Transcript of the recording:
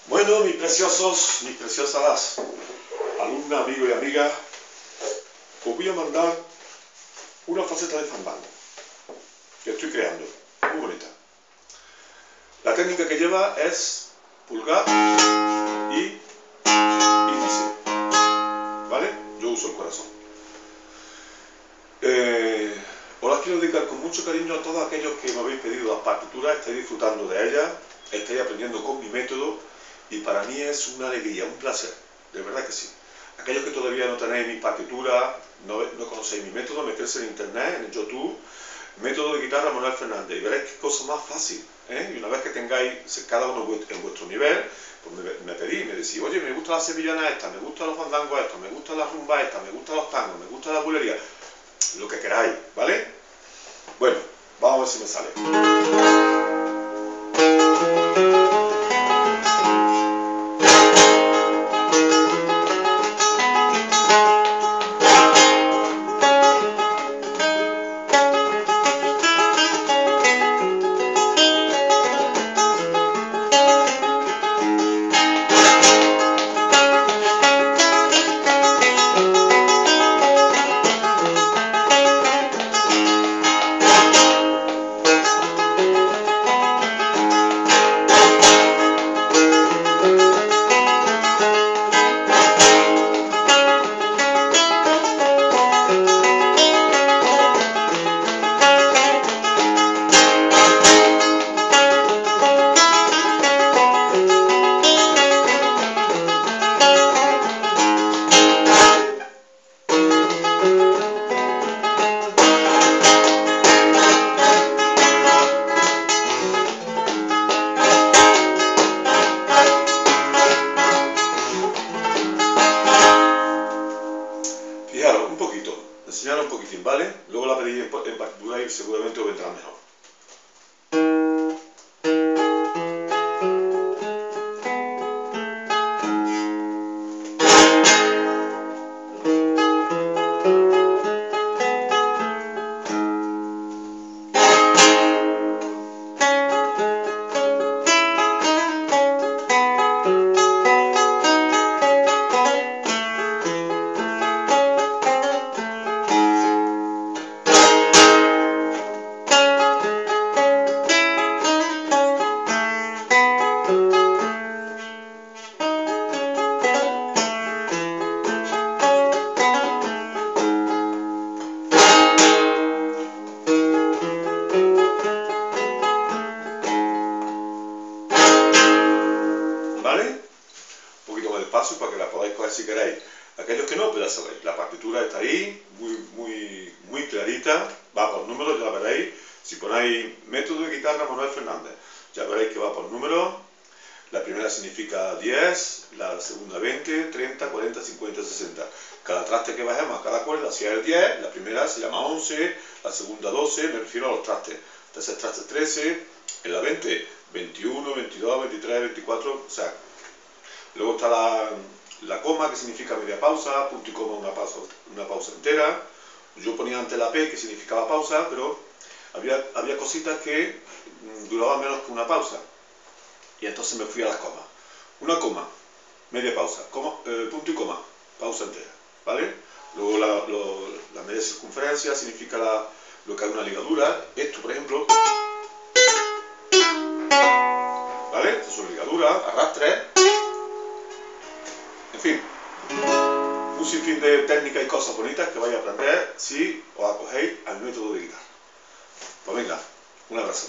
Bueno, mis preciosos, mis preciosas alumnas, amigos y amigas, os voy a mandar una faceta de fandango que estoy creando, muy bonita. La técnica que lleva es pulgar y índice, ¿vale? Yo uso el corazón. Os las quiero dedicar con mucho cariño a todos aquellos que me habéis pedido las partituras, estáis disfrutando de ellas, estáis aprendiendo con mi método y para mí es una alegría, un placer, de verdad que sí. Aquellos que todavía no tenéis mi partitura, no conocéis mi método, meterse en internet, en YouTube, método de guitarra Manuel Fernández, y veréis qué cosa más fácil, ¿eh? Y una vez que tengáis cada uno en vuestro nivel, pues me decís, oye, me gusta la sevillana esta, me gustan los fandangos estos, me gustan las rumbas estas, me gustan los tangos, me gusta la bulería, lo que queráis, ¿vale? Bueno, vamos a ver si me sale. Fijaros, un poquito, enseñaros un poquitín, ¿vale? Luego la pedís en partitura y seguramente os vendrá mejor. Un poquito más despacio para que la podáis coger si queréis. Aquellos que no, pues ya sabéis, la partitura está ahí, muy clarita, va por números, ya la veréis. Si ponéis método de guitarra Manuel Fernández, ya veréis que va por números. La primera significa 10, la segunda 20, 30, 40, 50, 60. Cada traste que bajemos a cada cuerda, si es el 10, la primera se llama 11, la segunda 12, me refiero a los trastes. Tercer traste 13, en la 20, 21, 22, 23, 24, o sea. Luego está la coma, que significa media pausa, punto y coma, una pausa entera. Yo ponía antes la P, que significaba pausa, pero había cositas que duraban menos que una pausa. Y entonces me fui a las comas. Una coma, media pausa, punto y coma, pausa entera, ¿vale? Luego la media circunferencia significa lo que hay una ligadura. Esto, por ejemplo, ¿vale? Estas son ligaduras, arrastres. En fin, un sinfín de técnicas y cosas bonitas que vais a aprender si os acogéis al método de guitarra. Pues venga, un abrazo.